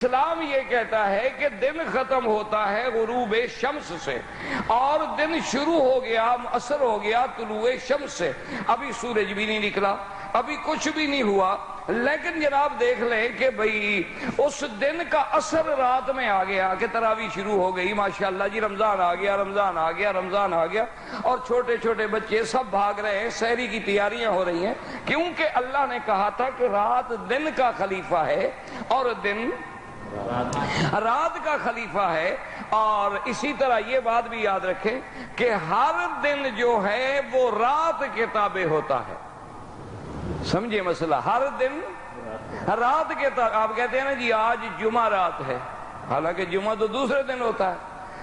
اسلام یہ کہتا ہے کہ دن ختم ہوتا ہے غروب شمس سے اور دن شروع ہو گیا، عصر ہو گیا طلوع شمس سے۔ ابھی سورج بھی نہیں نکلا، ابھی کچھ بھی نہیں ہوا، لیکن جناب دیکھ لیں کہ بھئی اس دن کا اثر رات میں آ گیا کہ تراویح شروع ہو گئی، ماشاءاللہ جی رمضان آ گیا، رمضان آ گیا، رمضان آ گیا، اور چھوٹے چھوٹے بچے سب بھاگ رہے ہیں، سحری کی تیاریاں ہو رہی ہیں، کیونکہ اللہ نے کہا تھا کہ رات دن کا خلیفہ ہے اور دن رات کا خلیفہ ہے۔ اور اسی طرح یہ بات بھی یاد رکھیں کہ ہر دن جو ہے وہ رات کے تابع ہوتا ہے۔ سمجھے مسئلہ؟ ہر دن رات کے تابع۔ آپ کہتے ہیں نا جی آج جمعہ رات ہے، حالانکہ جمعہ تو دوسرے دن ہوتا ہے،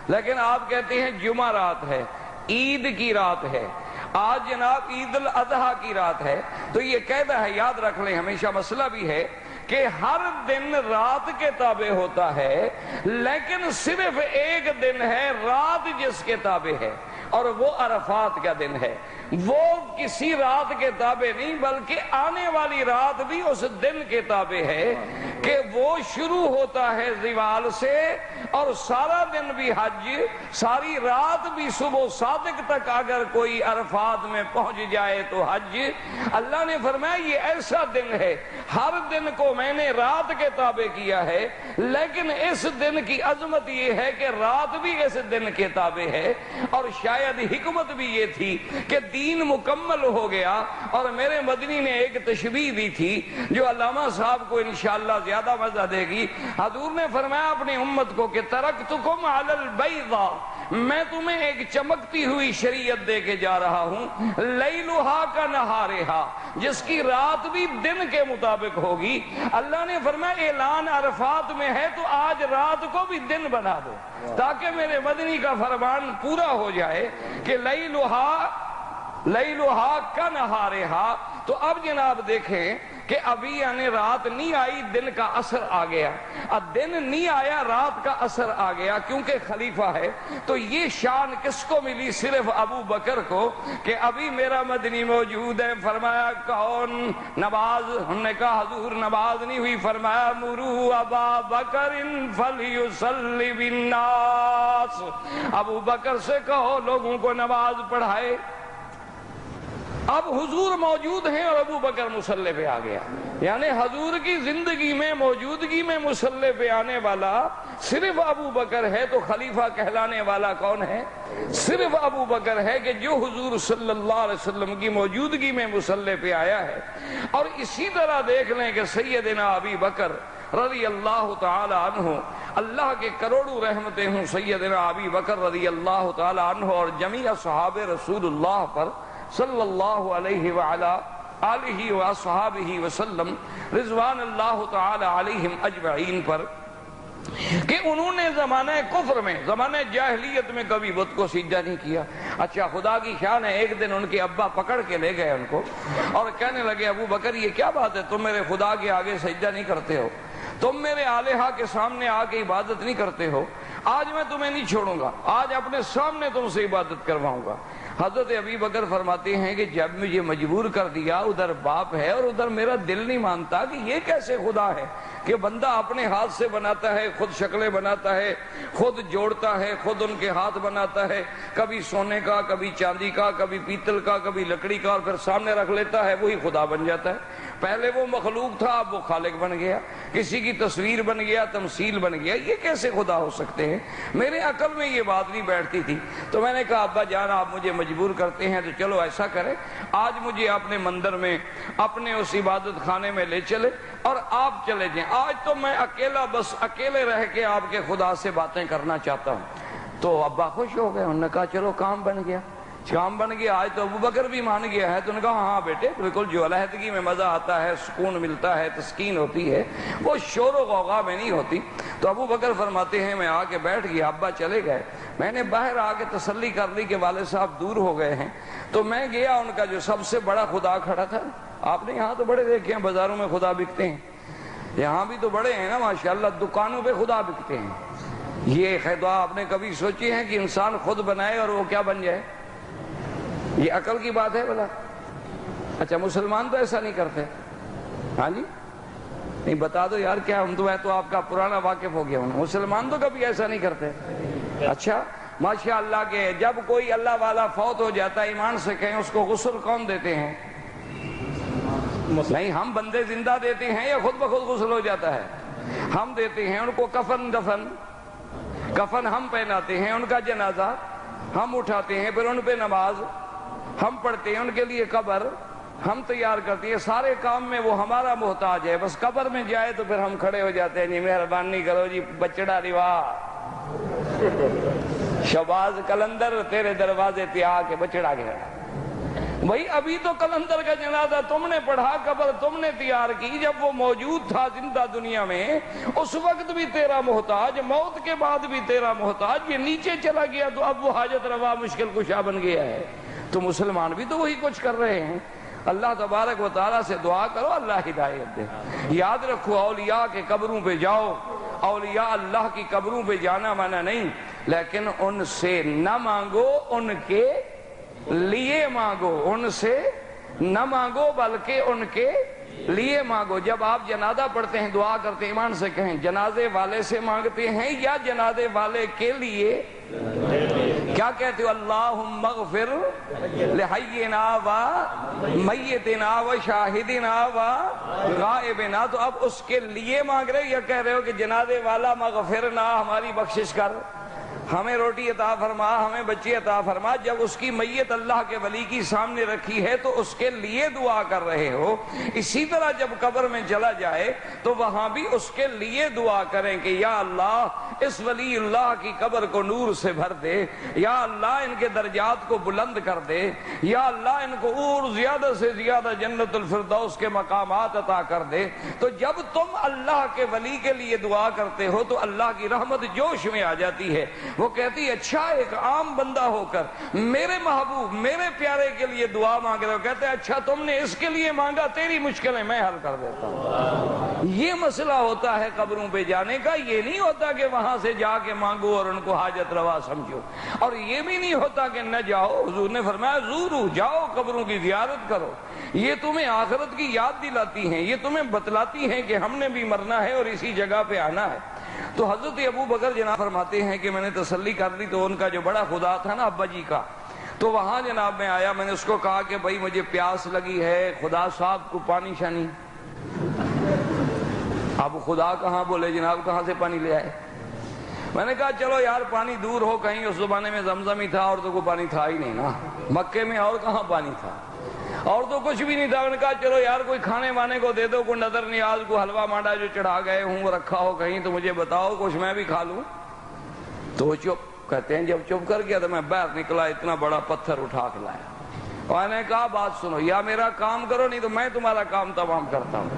لیکن آپ کہتے ہیں جمعہ رات ہے، عید کی رات ہے، آج جناب عید الاضحیٰ کی رات ہے، تو یہ قاعدہ ہے، یاد رکھ لیں، ہمیشہ مسئلہ بھی ہے کہ ہر دن رات کے تابع ہوتا ہے، لیکن صرف ایک دن ہے رات جس کے تابع ہے، اور وہ عرفات کا دن ہے۔ وہ کسی رات کے تابع نہیں بلکہ آنے والی رات بھی اس دن کے تابع ہے کہ وہ شروع ہوتا ہے زوال سے اور سارا دن بھی حج، ساری رات بھی صبح صادق تک اگر کوئی عرفات میں پہنچ جائے تو حج۔ اللہ نے فرمایا یہ ایسا دن ہے، ہر دن کو میں نے رات کے تابع کیا ہے، لیکن اس دن کی عظمت یہ ہے کہ رات بھی اس دن کے تابع ہے، اور شاید حکمت بھی یہ تھی کہ دین مکمل ہو گیا۔ اور میرے مدنی نے ایک تشبیہ دی تھی جو علامہ صاحب کو انشاءاللہ زیادہ مزہ دے گی۔ حضور نے فرمایا اپنی امت کو کہ ترکتکم علی البیضاء، میں تمہیں ایک چمکتی ہوئی شریعت دے کے جا رہا ہوں، لیلھا کنہارھا، جس کی رات بھی دن کے مطابق ہوگی۔ اللہ نے فرمایا اعلان عرفات میں ہے تو آج رات کو بھی دن بنا دو، تاکہ میرے مدنی کا فرمان پورا ہو جائے کہ لیلھا کنہارھا۔ تو اب جناب دیکھیں کہ ابھی یعنی رات نہیں آئی، دن کا اثر آ گیا، اب دن نہیں آیا رات کا اثر آ گیا، کیونکہ خلیفہ ہے۔ تو یہ شان کس کو ملی؟ صرف ابو بکر کو، کہ ابھی میرا مدنی موجود ہے۔ فرمایا کون نماز؟ ہم نے کہا حضور نماز نہیں ہوئی۔ فرمایا مروا ابا بکر فلیصلی بالناس، ابو بکر سے کہو لوگوں کو نماز پڑھائے۔ اب حضور موجود ہیں اور ابو بکر مصلی پہ آ گیا، یعنی حضور کی زندگی میں موجودگی میں مصلی پہ آنے والا صرف ابو بکر ہے، تو خلیفہ کہلانے والا کون ہے؟ صرف ابو بکر ہے، کہ جو حضور صلی اللہ علیہ وسلم کی موجودگی میں مصلی پہ آیا ہے۔ اور اسی طرح دیکھ لیں کہ سیدنا ابی بکر رضی اللہ تعالی عنہ، اللہ کے کروڑوں رحمتیں ہوں سیدنا ابی بکر رضی اللہ تعالی عنہ اور جمیع صحابہ رسول اللہ پر صلی اللہ علیہ وعلا آلہ وصحابہ وسلم رضوان اللہ تعالی علیہم اجمعین پر، کہ انہوں نے زمانہ کفر میں، زمانہ جاہلیت میں کبھی بت کو سجدہ نہیں کیا۔ اچھا خدا کی شان ہے، ایک دن ان کے ابا پکڑ کے لے گئے ان کو اور کہنے لگے ابو بکر یہ کیا بات ہے، تم میرے خدا کے آگے سجدہ نہیں کرتے ہو، تم میرے آلہہ کے سامنے آ کے عبادت نہیں کرتے ہو، آج میں تمہیں نہیں چھوڑوں گا، آج اپنے سامنے تم سے عبادت کرواؤں گا۔ حضرت ابی بکر فرماتے ہیں کہ جب مجھے مجبور کر دیا، ادھر باپ ہے اور ادھر میرا دل نہیں مانتا کہ یہ کیسے خدا ہے کہ بندہ اپنے ہاتھ سے بناتا ہے، خود شکلیں بناتا ہے، خود جوڑتا ہے، خود ان کے ہاتھ بناتا ہے، کبھی سونے کا، کبھی چاندی کا، کبھی پیتل کا، کبھی لکڑی کا، اور پھر سامنے رکھ لیتا ہے، وہی خدا بن جاتا ہے۔ پہلے وہ مخلوق تھا، اب وہ خالق بن گیا، کسی کی تصویر بن گیا، تمثیل بن گیا، یہ کیسے خدا ہو سکتے ہیں؟ میرے عقل میں یہ بات نہیں بیٹھتی تھی، تو میں نے کہا ابا جان آپ مجھے مجبور کرتے ہیں تو چلو ایسا کریں، آج مجھے اپنے مندر میں، اپنے اس عبادت خانے میں لے چلے اور آپ چلے جائیں، آج تو میں اکیلا، بس اکیلے رہ کے آپ کے خدا سے باتیں کرنا چاہتا ہوں۔ تو ابا خوش ہو گئے، انہوں نے کہا چلو کام بن گیا، کام بن گیا، آج تو ابو بکر بھی مان گیا ہے۔ تو انہوں نے کہا ہاں بیٹے بالکل، جو علیحدگی میں مزہ آتا ہے، سکون ملتا ہے، تسکین ہوتی ہے، وہ شور و غوغا میں نہیں ہوتی۔ تو ابو بکر فرماتے ہیں میں آ کے بیٹھ گیا، ابا چلے گئے، میں نے باہر آ کے تسلی کر لی کہ والد صاحب دور ہو گئے ہیں، تو میں گیا، ان کا جو سب سے بڑا خدا کھڑا تھا، آپ نے یہاں تو بڑے دیکھے ہیں بازاروں میں خدا بکتے ہیں، یہاں بھی تو بڑے ہیں نا ماشاءاللہ، دکانوں پہ خدا بکتے ہیں۔ یہ خدا آپ نے کبھی سوچی ہے کہ انسان خود بنائے اور وہ کیا بن جائے؟ یہ عقل کی بات ہے بلا؟ اچھا مسلمان تو ایسا نہیں کرتے، ہاں جی نہیں بتا دو یار کیا، ہم تو میں تو آپ کا پرانا واقف ہو گیا ہوں. مسلمان تو کبھی ایسا نہیں کرتے. اچھا ماشاء اللہ کے جب کوئی اللہ والا فوت ہو جاتا ہے ایمان سے کہیں اس کو غسل کون دیتے ہیں؟ نہیں ہم بندے زندہ دیتے ہیں یا خود بخود غسل ہو جاتا ہے؟ ہم دیتے ہیں ان کو کفن ہم پہناتے ہیں، ان کا جنازہ ہم اٹھاتے ہیں، پھر ان پہ نماز ہم پڑھتے ہیں، ان کے لیے قبر ہم تیار کرتے ہیں. سارے کام میں وہ ہمارا محتاج ہے، بس قبر میں جائے تو پھر ہم کھڑے ہو جاتے ہیں جی مہربانی کرو جی بچڑا روا شہباز کلندر تیرے دروازے پہ آ کے بچڑا گیا. بھائی ابھی تو کلندر کا جنازہ تم نے پڑھا، قبر تم نے تیار کی، جب وہ موجود تھا زندہ دنیا میں اس وقت بھی تیرا محتاج، موت کے بعد بھی تیرا محتاج. یہ نیچے چلا گیا تو اب وہ حاجت روا مشکل کشا بن گیا ہے. تو مسلمان بھی تو وہی کچھ کر رہے ہیں. اللہ تبارک و تعالیٰ سے دعا کرو اللہ ہدایت دے. یاد رکھو اولیاء کے قبروں پہ جاؤ، اولیاء اللہ کی قبروں پہ جانا منع نہیں، لیکن ان سے نہ مانگو، ان کے لیے مانگو. ان سے نہ مانگو بلکہ ان کے لیے مانگو. جب آپ جنازہ پڑھتے ہیں دعا کرتے ہیں ایمان سے کہیں جنازے والے سے مانگتے ہیں یا جنازے والے کے لیے؟ کیا کہتے ہو؟ اللہم اغفر لحینا و میتنا و شاہدنا و غائبنا. تو اب اس کے لیے مانگ رہے یا کہہ رہے ہو کہ جنازے والا مغفرنا ہماری بخشش کر، ہمیں روٹی عطا فرما، ہمیں بچی عطا فرما؟ جب اس کی میت اللہ کے ولی کی سامنے رکھی ہے تو اس کے لیے دعا کر رہے ہو. اسی طرح جب قبر میں چلا جائے تو وہاں بھی اس کے لیے دعا کریں کہ یا اللہ اس ولی اللہ کی قبر کو نور سے بھر دے، یا اللہ ان کے درجات کو بلند کر دے، یا اللہ ان کو اور زیادہ سے زیادہ جنت الفردوس کے مقامات عطا کر دے. تو جب تم اللہ کے ولی کے لیے دعا کرتے ہو تو اللہ کی رحمت جوش میں آ جاتی ہے. وہ کہتی اچھا ایک عام بندہ ہو کر میرے محبوب میرے پیارے کے لیے دعا مانگ رہے ہو، کہتے اچھا تم نے اس کے لیے مانگا، تیری مشکلیں میں حل کر دیتا ہوں. یہ مسئلہ ہوتا ہے قبروں پہ جانے کا. یہ نہیں ہوتا کہ وہاں سے جا کے مانگو اور ان کو حاجت روا سمجھو، اور یہ بھی نہیں ہوتا کہ نہ جاؤ. حضور نے فرمایا زورو، جاؤ قبروں کی زیارت کرو. یہ تمہیں آخرت کی یاد دلاتی ہیں، یہ تمہیں بتلاتی ہیں کہ ہم نے بھی مرنا ہے اور اسی جگہ پہ آنا ہے. تو حضرت ابو بکر جناب فرماتے ہیں کہ میں نے تسلی کر لی تو ان کا جو بڑا خدا تھا نا ابا جی کا، تو وہاں جناب میں آیا، میں نے اس کو کہا کہ بھائی مجھے پیاس لگی ہے، خدا صاحب کو پانی شانی. اب خدا کہاں بولے جناب کہاں سے پانی لے آئے؟ میں نے کہا چلو یار پانی دور ہو کہیں، اس زمانے میں زمزم ہی تھا اور تو کوئی پانی تھا ہی نہیں نا مکے میں، اور کہاں پانی تھا اور تو کچھ بھی نہیں تھا. میں نے کہا چلو یار کوئی کھانے وانے کو دے دو، کوئی نظر نیاز کو حلوہ مانڈا جو چڑھا گئے ہوں وہ رکھا ہو کہیں تو مجھے بتاؤ کچھ میں بھی کھا لوں. تو چپ کہتے ہیں جب چپ کر گیا تو میں باہر نکلا، اتنا بڑا پتھر اٹھا کے لایا اور میں نے کہا بات سنو، یا میرا کام کرو نہیں تو میں تمہارا کام تمام کرتا ہوں.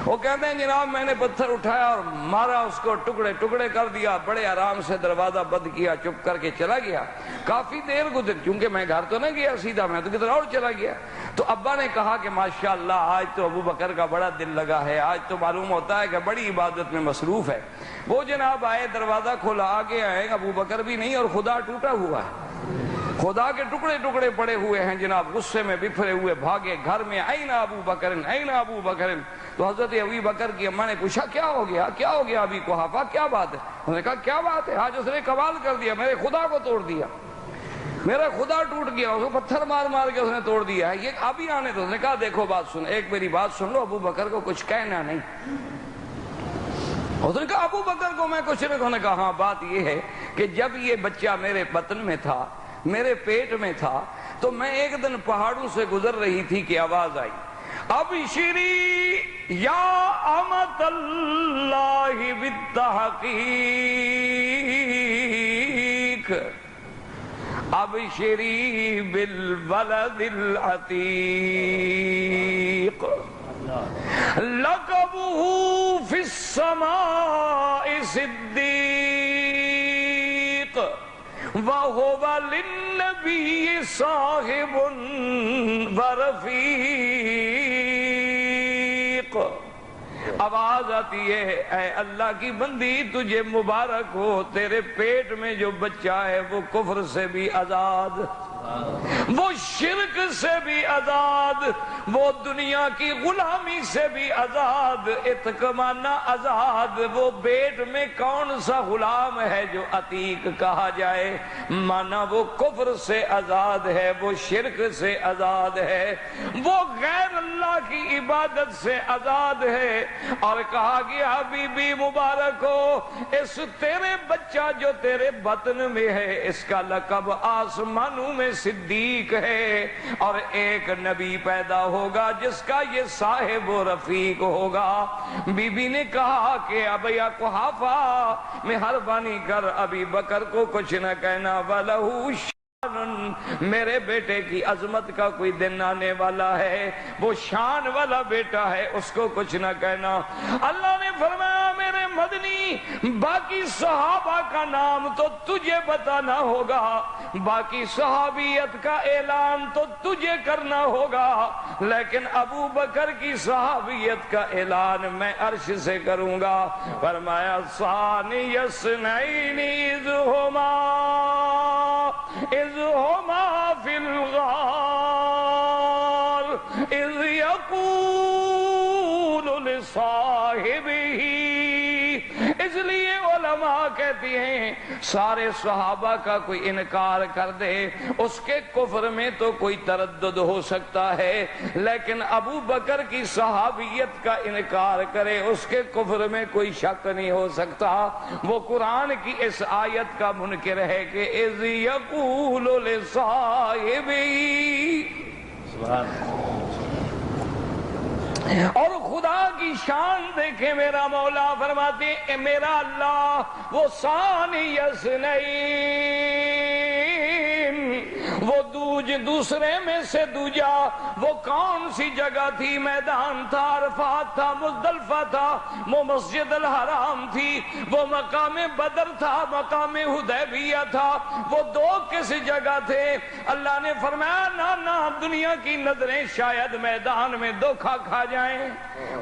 وہ کہتے ہیں جناب میں نے پتھر اٹھایا اور مارا، اس کو ٹکڑے ٹکڑے کر دیا، بڑے آرام سے دروازہ بند کیا، چپ کر کے چلا گیا. کافی دیر گزر، کیونکہ میں گھر تو نہ گیا سیدھا، میں تو کدھر اور چلا گیا. تو ابا نے کہا کہ ماشاءاللہ آج تو ابو بکر کا بڑا دل لگا ہے، آج تو معلوم ہوتا ہے کہ بڑی عبادت میں مصروف ہے. وہ جناب آئے، دروازہ کھولا، آگے آئے، ابو بکر بھی نہیں اور خدا ٹوٹا ہوا ہے، خدا کے ٹکڑے ٹکڑے پڑے ہوئے ہیں جناب، غصے میں بفرے ہوئے بھاگے گھر میں، این ابو بکر این ابو بکر. تو حضرت ابو بکر کی اماں نے پوچھا کیا ہو گیا ابھی قحافہ، کیا بات ہے؟ انہوں نے کہا کیا بات ہے، آج اس نے کمال کر دیا، میرے خدا کو توڑ دیا، میرا خدا ٹوٹ گیا، اس کو پتھر مار مار کے اس نے توڑ دیا ہے، یہ ابھی آنے تو. اس نے کہا دیکھو بات سن، ایک میری بات سن لو، ابو بکر کو کچھ کہنا نہیں. اس نے کہا ابو بکر کو میں کچھ نہیں. انہوں نے کہا ہاں بات یہ ہے کہ جب یہ بچہ میرے بطن میں تھا، میرے پیٹ میں تھا، تو میں ایک دن پہاڑوں سے گزر رہی تھی کہ آواز آئی ابشری یا امت اللہ بالتحقیق ابشری بالولد العتیق لقبہ فی السماء صدیق وَهُوَ لِلنَّبِيِّ صَاحِبٌ وَرَفِيقٌ. آواز آتی ہے اے اللہ کی بندی تجھے مبارک ہو، تیرے پیٹ میں جو بچہ ہے وہ کفر سے بھی آزاد، وہ شرک سے بھی آزاد، وہ دنیا کی غلامی سے بھی آزاد، عتق مانا آزاد۔ وہ پیٹ میں کون سا غلام ہے جو عتیق کہا جائے؟ مانا وہ کفر سے آزاد ہے، وہ شرک سے آزاد ہے، وہ غیر اللہ کی عبادت سے آزاد ہے۔ اور کہا گیا بی بی مبارک ہو، اس تیرے بچہ جو تیرے بطن میں ہے اس کا لقب آسمانوں میں صدیق ہے، اور ایک نبی پیدا ہوگا جس کا یہ صاحب و رفیق ہوگا۔ بی بی نے کہا کہ اب یا قحافہ مہربانی کر ابی بکر کو کچھ نہ کہنا، وَلَهُ شَانٌ، میرے بیٹے کی عظمت کا کوئی دن آنے والا ہے، وہ شان والا بیٹا ہے، اس کو کچھ نہ کہنا۔ اللہ نے فرمایا میرے مدنی باقی صحابہ کا نام تو تجھے بتانا ہوگا، باقی صحابیت کا اعلان تو تجھے کرنا ہوگا، لیکن ابو بکر کی صحابیت کا اعلان میں عرش سے کروں گا۔ فرمایا ثانی اثنین اذ ہما فی الغار اذ یقول لصاحبہ۔ اس لیے علماء کہتی ہیں سارے صحابہ کا کوئی انکار کر دے اس کے کفر میں تو کوئی تردد ہو سکتا ہے، لیکن ابو بکر کی صحابیت کا انکار کرے اس کے کفر میں کوئی شک نہیں ہو سکتا۔ وہ قرآن کی اس آیت کا منکر ہے کہ اذ یقول لصاحبہ۔ سبحان اللہ۔ اور خدا کی شان دیکھیں، میرا مولا فرماتے ہیں میرا اللہ وہ ثانی اثنین، وہ دوسرے میں سے دوجا، وہ کون سی جگہ تھی؟ میدان تھا، عرفات تھا، مزدلفہ تھا، وہ مسجد الحرام تھی، وہ مقام بدر تھا، مقام حدیبیہ تھا، وہ دو کس جگہ تھے؟ اللہ نے فرمایا نہ دنیا کی نظریں شاید میدان میں دھوکا کھا جائیں،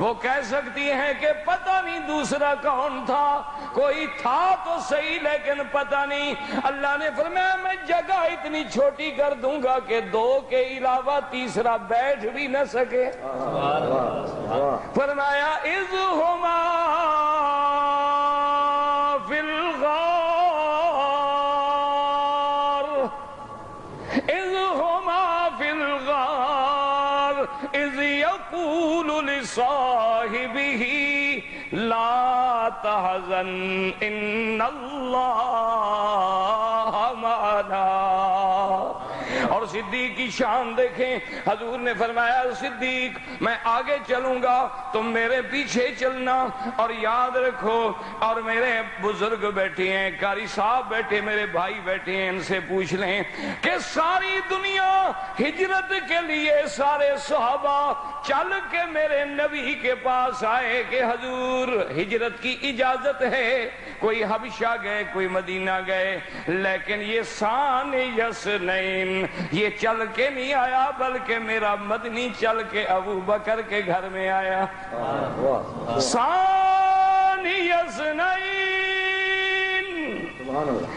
وہ کہہ سکتی ہیں کہ پتہ نہیں دوسرا کون تھا، کوئی تھا تو صحیح لیکن پتہ نہیں۔ اللہ نے فرمایا میں جگہ اتنی چھوٹی کر دوں گا کہ دو کے علاوہ تیسرا بیٹھ بھی نہ سکے۔ فرمایا اذ ہما فی الغار اذ ہما فی الغار اذ یقول لصاحبہ لا تحزن ان اللہ معنا۔ اور صدیق کی شان دیکھیں، حضور نے فرمایا صدیق میں آگے چلوں گا تم میرے پیچھے چلنا، اور یاد رکھو اور میرے بزرگ بیٹھے ہیں، قاری صاحب بیٹھے، میرے بھائی بیٹھے ہیں، ان سے پوچھ لیں کہ ساری دنیا ہجرت کے لیے سارے صحابہ چل کے میرے نبی کے پاس آئے کہ حضور ہجرت کی اجازت ہے، کوئی حبشہ گئے کوئی مدینہ گئے، لیکن یہ ثانی اثنین یہ چل کے نہیں آیا بلکہ میرا مدنی چل کے ابو بکر کے گھر میں آیا۔ ثانی اثنین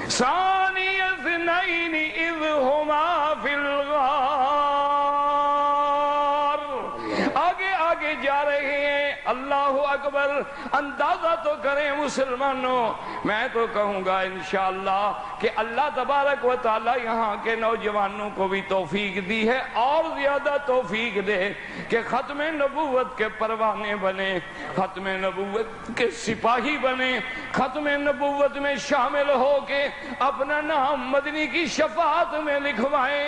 ثانی اثنین اذ ہما فی الغار۔ آگے جا رہے ہیں، اللہ اکبر۔ اندازہ تو کریں مسلمانوں، میں تو کہوں گا انشاءاللہ کہ اللہ تبارک و تعالی یہاں کے نوجوانوں کو بھی توفیق دی ہے، اور زیادہ توفیق دے کہ ختم نبوت کے پروانے بنے، ختم نبوت کے سپاہی بنے، ختم نبوت میں شامل ہو کے اپنا نام مدنی کی شفاعت میں لکھوائیں،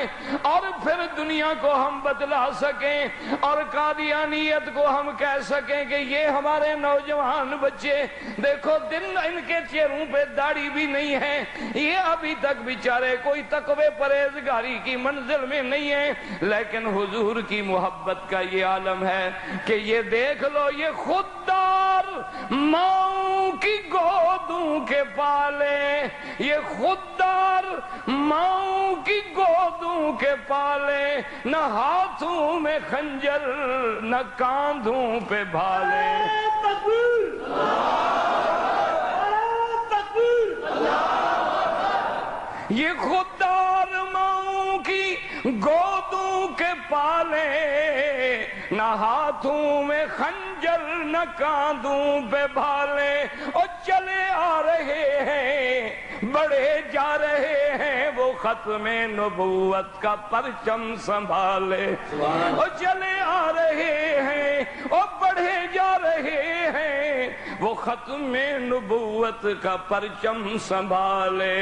اور پھر دنیا کو ہم بتلا سکیں اور قادیانیت کو ہم کہہ سکیں کہ یہ ہمارے نوجوان بچے دیکھو دن ان کے چہروں پہ داڑھی بھی نہیں ہے، یہ ابھی تک بیچارے کوئی تقوی پرہیزگاری کی منزل میں نہیں ہے، لیکن حضور کی محبت کا یہ عالم ہے کہ یہ دیکھ لو یہ خوددار ماؤں کی گودوں کے پالے، یہ خوددار ماؤں کی گودوں کے پالے، نہ ہاتھوں میں خنجر نہ کاندھوں پہ بھالے۔ یہ خوددار ماؤں کی گودوں کے پالے، نہ ہاتھوں میں خنجر نہ کاندوں پہ بھالے، اور چلے آ رہے ہیں بڑھے جا رہے ہیں وہ ختم نبوت کا پرچم سنبھالے، اور چلے آ رہے ہیں اور بڑھے جا رہے ہیں وہ ختم نبوت کا پرچم سنبھالے۔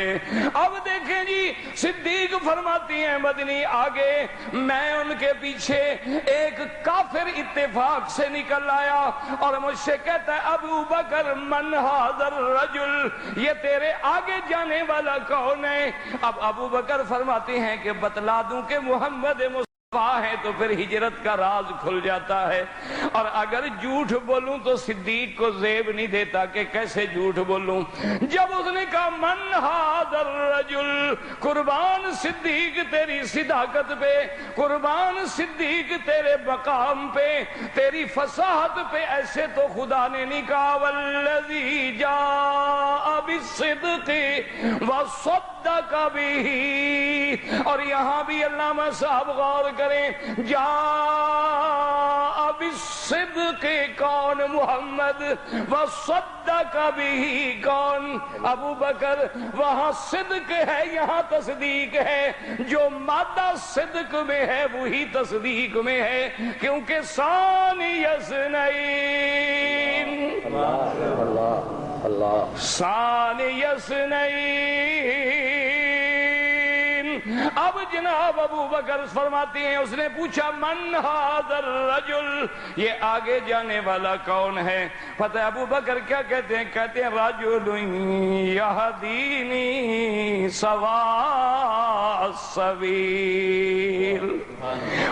اب دیکھیں جی صدیق فرماتی ہیں مدنی آگے میں ان کے پیچھے، ایک کافر اتفاق سے نکل آیا اور مجھ سے کہتا ہے ابو بکر من ھذا الرجل، یہ تیرے آگے جانے والا کون ہے؟ اب ابو بکر فرماتے ہیں کہ بتلا دوں کہ محمد ہے تو پھر ہجرت کا راز کھل جاتا ہے، اور اگر جھوٹ بولوں تو صدیق کو زیب نہیں دیتا کہ کیسے جھوٹ بولوں۔ جب اس نے کہا من ھذا الرجل، قربان صدیق تیری صداقت پہ، قربان صدیق تیرے مقام پہ، تیری فصاحت پہ، ایسے تو خدا نے نہیں کہا والذی جاء بالصدق وصدق بہ، اور یہاں بھی علامہ صاحب غور کریں، جاء بالصدق کون؟ محمد، وصدق بہ کون؟ ابو بکر۔ وہاں صدق ہے یہاں تصدیق ہے، جو مادہ صدق میں ہے وہی تصدیق میں ہے، کیونکہ ثانی اثنین، ثانی اثنین۔ اب جناب ابو بکر فرماتے ہیں اس نے پوچھا من ھذا الرجل، یہ آگے جانے والا کون ہے؟ پتہ ہے ابو بکر کیا کہتے ہیں؟ کہتے ہیں رجل یہدینی سواء السبیل،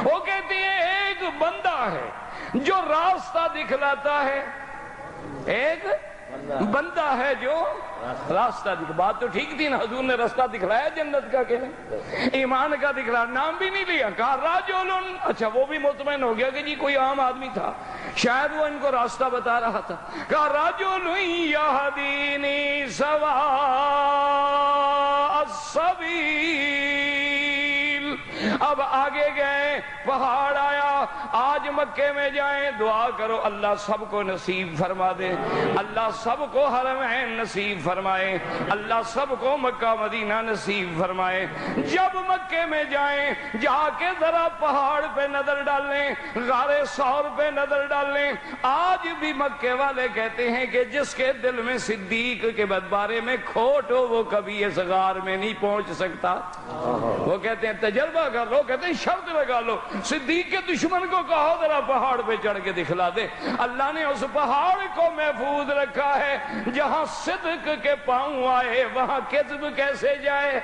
وہ کہتے ہیں ایک بندہ ہے جو راستہ دکھلاتا ہے، ایک بندہ ہے جو راستہ بات تو ٹھیک تھی نا، حضور نے راستہ دکھلایا جنت کا کہ نہیں؟ ایمان کا دکھلایا، نام بھی نہیں لیا، کہا راجل، اچھا وہ بھی مطمئن ہو گیا کہ جی کوئی عام آدمی تھا، شاید وہ ان کو راستہ بتا رہا تھا، کہا راجل یہدینی سواء السبیل۔ اب آگے گئے، پہاڑ آیا، آج مکے میں جائیں دعا کرو اللہ سب کو نصیب فرما دے، اللہ سب کو حرمین نصیب فرمائے، اللہ سب کو مکہ مدینہ نصیب فرمائے۔ جب مکے میں جائیں جا کے ذرا پہاڑ پہ نظر ڈالیں، غار ثور پہ نظر ڈالیں، آج بھی مکے والے کہتے ہیں کہ جس کے دل میں صدیق کے بارے میں کھوٹ ہو وہ کبھی اس غار میں نہیں پہنچ سکتا۔ وہ کہتے ہیں تجربہ کر لو، کہتے ہیں شرط لگا لو، صدیق کے دشمن کو کہو ذرا پہاڑ پہ چڑھ کے دکھلا دے۔ اللہ نے اس پہاڑ کو محفوظ رکھا ہے، جہاں صدق کے پاؤں آئے وہاں کذب کیسے جائے؟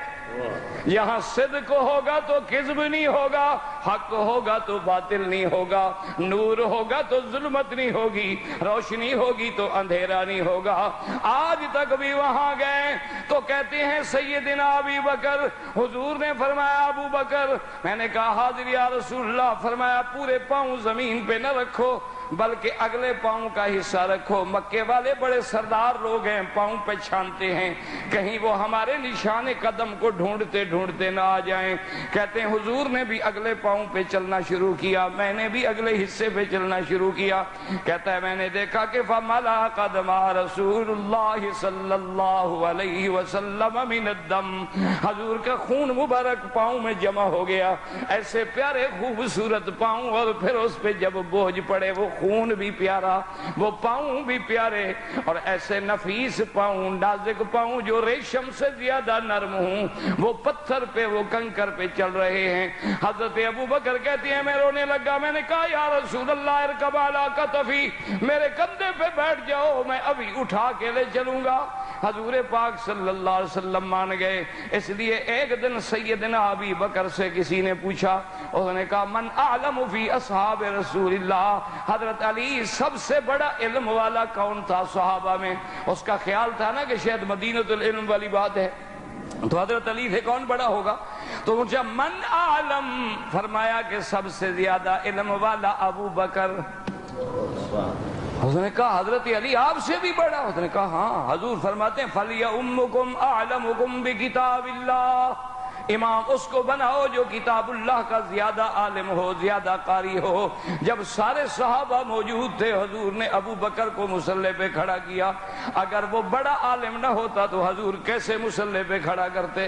یہاں صدق ہوگا تو کذب نہیں ہوگا، حق ہوگا تو باطل نہیں ہوگا، نور ہوگا تو ظلمت نہیں ہوگی، روشنی ہوگی تو اندھیرا نہیں ہوگا۔ آج تک بھی وہاں گئے تو کہتے ہیں سیدنا ابی بکر، حضور نے فرمایا ابو بکر، میں نے کہا حاضر یا رسول اللہ، فرمایا پورے پاؤں زمین پہ نہ رکھو بلکہ اگلے پاؤں کا حصہ رکھو، مکے والے بڑے سردار لوگ ہیں، پاؤں پہ چھانتے ہیں، کہیں وہ ہمارے نشان قدم کو ڈھونڈتے ڈھونڈتے نہ آ جائیں۔ کہتے ہیں حضور نے بھی اگلے پاؤں پہ چلنا شروع کیا، میں نے بھی اگلے حصے پہ چلنا شروع کیا۔ کہتا ہے میں نے دیکھا کہ فَمَلَا قَدْمَ رسول اللہ صلی اللہ علیہ وسلم من الدم، حضور کا خون مبارک پاؤں میں جمع ہو گیا، ایسے پیارے خوبصورت پاؤں، اور پھر اس پہ جب بوجھ پڑے وہ خون بھی پیارا، وہ پاؤں بھی پیارے، اور ایسے نفیس پاؤں، نازک پاؤں جو ریشم سے زیادہ نرم ہوں، وہ پتھر پہ، وہ کنکر پہ چل رہے ہیں۔ حضرت ابو بکر کہتی ہیں میں رونے لگا، میں نے کہا یا رسول اللہ ارکب علی کتفی، میرے کندھے پہ بیٹھ جاؤ، میں ابھی اٹھا کے لے چلوں گا۔ حضور پاک صلی اللہ علیہ وسلم مان گئے۔ اس لیے ایک دن سیدنا ابی بکر سے کسی نے پوچھا، انہوں نے کہا من اعلم فی اصحاب رسول اللہ، حضرت علی سب سے بڑا علم والا کون تھا صحابہ میں؟ اس کا خیال تھا نا کہ شاید مدینۃ العلم والی بات ہے تو حضرت علی سے کون بڑا ہوگا؟ تو پوچھا من عالم، فرمایا کہ سب سے زیادہ علم والا ابو بکر۔ اس نے کہا حضرت علی آپ سے بھی بڑا؟ اس نے کہا ہاں۔ حضور فرماتے ہیں فَلْيَأُمُّكُمْ أَعْلَمُكُمْ بِكِتَابِ اللَّهِ، امام اس کو بناؤ جو کتاب اللہ کا زیادہ عالم ہو، زیادہ قاری ہو۔ جب سارے صحابہ موجود تھے حضور نے ابو بکر کو مصلی پہ کھڑا کیا۔ اگر وہ بڑا عالم نہ ہوتا تو حضور کیسے مصلی پہ کھڑا کرتے؟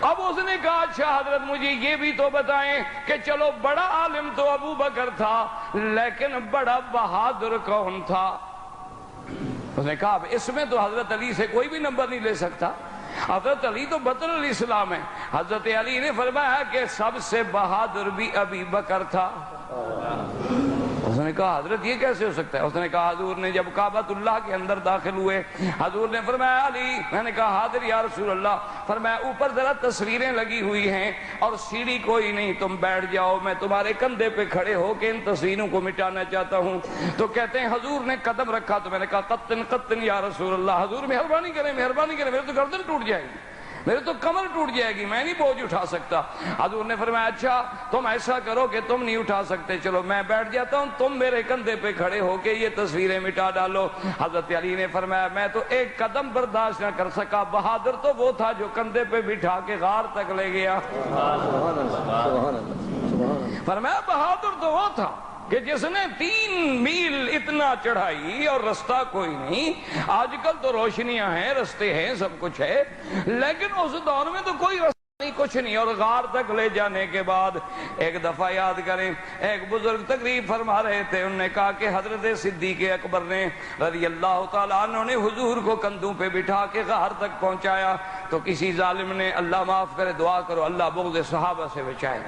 اب اس نے کہا اچھا حضرت مجھے یہ بھی تو بتائیں کہ چلو بڑا عالم تو ابو بکر تھا، لیکن بڑا بہادر کون تھا؟ اس نے کہا اب اس میں تو حضرت علی سے کوئی بھی نمبر نہیں لے سکتا، حضرت علی تو بدر الاسلام ہے۔ حضرت علی نے فرمایا کہ سب سے بہادر بھی ابی بکر تھا۔ اس نے کہا حضرت یہ کیسے ہو سکتا ہے؟ اس نے کہا حضور نے جب کعبۃ اللہ کے اندر داخل ہوئے، حضور نے فرمایا علی، میں نے کہا حاضر یا رسول اللہ، فرمایا اوپر ذرا تصویریں لگی ہوئی ہیں اور سیڑھی کوئی نہیں، تم بیٹھ جاؤ، میں تمہارے کندھے پہ کھڑے ہو کے ان تصویروں کو مٹانا چاہتا ہوں۔ تو کہتے ہیں حضور نے قدم رکھا تو میں نے کہا قطن قطن یا رسول اللہ، حضور مہربانی کریں مہربانی کریں، میرے تو گردن ٹوٹ جائے گی، میرے تو کمر ٹوٹ جائے گی، میں نہیں بوجھ اٹھا سکتا۔ حضور نے فرمایا اچھا تم ایسا کرو کہ تم نہیں اٹھا سکتے، چلو میں بیٹھ جاتا ہوں، تم میرے کندھے پہ کھڑے ہو کے یہ تصویریں مٹا ڈالو۔ حضرت علی نے فرمایا میں تو ایک قدم برداشت نہ کر سکا، بہادر تو وہ تھا جو کندھے پہ بٹھا کے غار تک لے گیا۔ فرمایا بہادر تو وہ تھا کہ جس نے 3 میل اتنا چڑھائی اور رستہ کوئی نہیں۔ آج کل تو روشنیاں ہیں، رستے ہیں، سب کچھ ہے، لیکن اس دور میں تو کوئی رستہ نہیں، کچھ نہیں، اور غار تک لے جانے کے بعد ایک دفعہ یاد کریں ایک بزرگ تقریب فرما رہے تھے، انہوں نے کہا کہ حضرت صدیق اکبر نے رضی اللہ تعالیٰ عنہ نے حضور کو کندھوں پہ بٹھا کے غار تک پہنچایا تو کسی ظالم نے اللہ معاف کرے دعا کرو اللہ بغض صحابہ سے بچائے،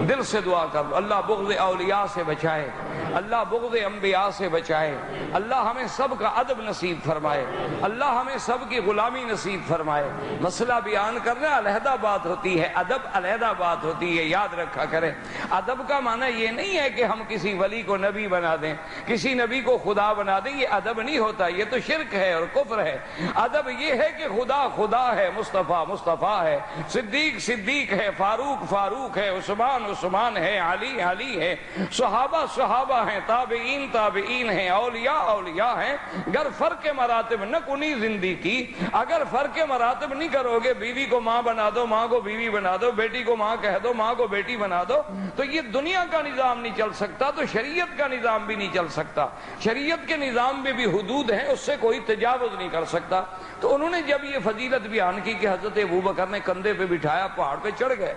دل سے دعا کر لو اللہ بغض اولیاء سے بچائے، اللہ بغض انبیاء سے بچائے، اللہ ہمیں سب کا ادب نصیب فرمائے، اللہ ہمیں سب کی غلامی نصیب فرمائے۔ مسئلہ بیان کرنا علیحدہ بات ہوتی ہے، ادب علیحدہ بات ہوتی ہے، یاد رکھا کریں۔ ادب کا معنی یہ نہیں ہے کہ ہم کسی ولی کو نبی بنا دیں، کسی نبی کو خدا بنا دیں، یہ ادب نہیں ہوتا، یہ تو شرک ہے اور کفر ہے۔ ادب یہ ہے کہ خدا خدا ہے، مصطفیٰ مصطفیٰ ہے، صدیق صدیق ہے، فاروق فاروق ہے، عثمان عثمان ہے، علی علی ہے، صحابہ صحابہ ہیں، تابعین تابعین ہیں، اولیاء اولیاء ہیں۔ اگر فرق مراتب نہ کنی زندگی کی، اگر فرق مراتب نہیں کرو گے، بیوی کو ماں بنا دو، ماں کو بیوی بنا دو، بیٹی کو ماں کہہ دو، ماں کو بیٹی بنا دو، تو یہ دنیا کا نظام نہیں چل سکتا، تو شریعت کا نظام بھی نہیں چل سکتا۔ شریعت کے نظام میں بھی حدود ہیں، اس سے کوئی تجاوز نہیں کر سکتا۔ تو انہوں نے جب یہ فضیلت بیان کی کہ حضرت ابوبکر نے کندھے پہ بٹھایا، پہاڑ پہ چڑھ گئے،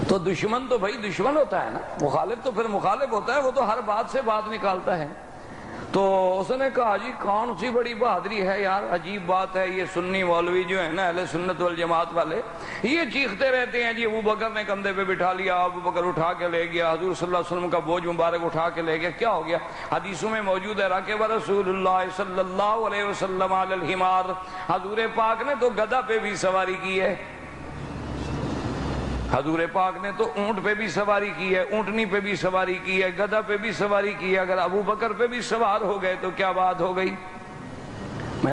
تو دشمن تو بھائی دشمن ہوتا ہے نا، مخالف تو پھر مخالف ہوتا ہے، وہ تو ہر بات سے بات نکالتا ہے۔ تو اس نے کہا جی کون سی بڑی بہادری ہے یار، عجیب بات ہے، یہ سنی مولوی جو ہے نا اہل سنت والجماعت والے، یہ چیختے رہتے ہیں جی ابوبکر نے کندھے پہ بٹھا لیا، ابوبکر اٹھا کے لے گیا، حضور صلی اللہ علیہ وسلم کا بوجھ مبارک اٹھا کے لے گیا، کیا ہو گیا؟ حدیثوں میں موجود ہے راکب رسول اللہ صلی اللہ علیہ وسلم علی الحمار، حضور پاک نے تو گدھا پہ بھی سواری کی ہے، حضور پاک نے تو اونٹ پہ بھی سواری کی ہے، اونٹنی پہ بھی سواری کی ہے، گدھا پہ بھی سواری کی ہے، اگر ابو بکر پہ بھی سوار ہو گئے تو کیا بات ہو گئی؟